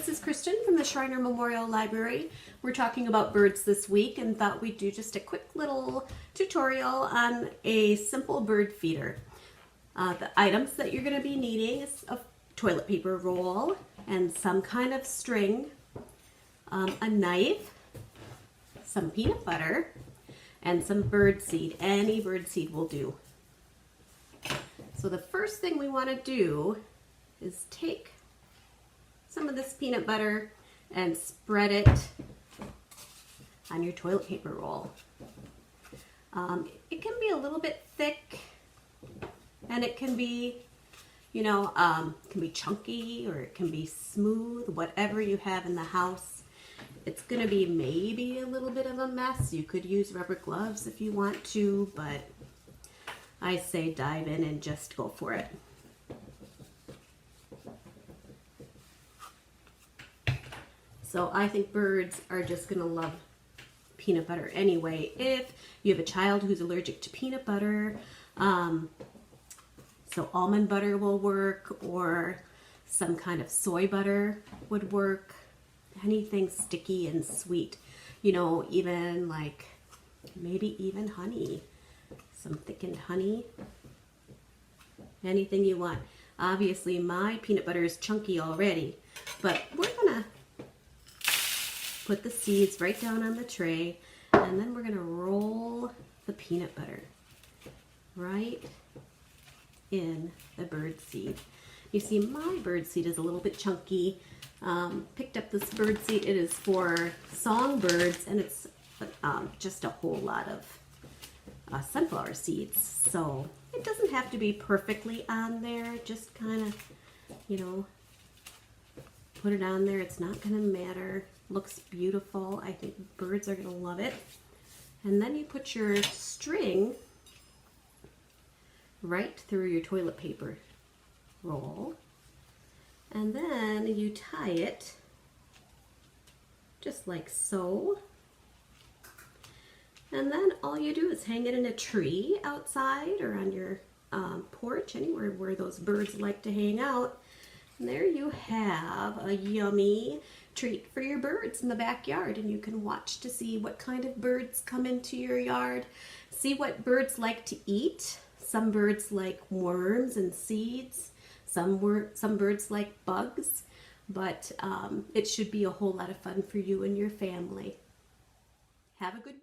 this is Kristin from the Shriner Memorial Library. We're talking about birds this week and thought we'd do just a quick little tutorial on a simple bird feeder. The items that you're going to be needing is a toilet paper roll and some kind of string, a knife, some peanut butter, and some bird seed. Any bird seed will do. So the first thing we want to do is take some of this peanut butter and spread it on your toilet paper roll. It can be a little bit thick, and it can be, can be chunky, or it can be smooth, whatever you have in the house. It's gonna be maybe a little bit of a mess. You could use rubber gloves if you want to, but I say dive in and just go for it. So I think birds are just gonna love peanut butter anyway. If you have a child who's allergic to peanut butter, so almond butter will work, or some kind of soy butter would work. Anything sticky and sweet, even like maybe even honey, some thickened honey, anything you want. Obviously my peanut butter is chunky already, but we're gonna put the seeds right down on the tray, and then we're gonna roll the peanut butter right in the bird seed. You see, my bird seed is a little bit chunky. Picked up this bird seed. It is for songbirds, and it's just a whole lot of sunflower seeds. So it doesn't have to be perfectly on there. Just kind of, put it on there. It's not going to matter. Looks beautiful. I think birds are going to love it. And then you put your string right through your toilet paper roll, and then you tie it just like so, and then all you do is hang it in a tree outside or on your porch, anywhere where those birds like to hang out. And there you have a yummy treat for your birds in the backyard, and you can watch to see what kind of birds come into your yard, see what birds like to eat. Some birds like worms and seeds. Some birds like bugs, but it should be a whole lot of fun for you and your family. Have a good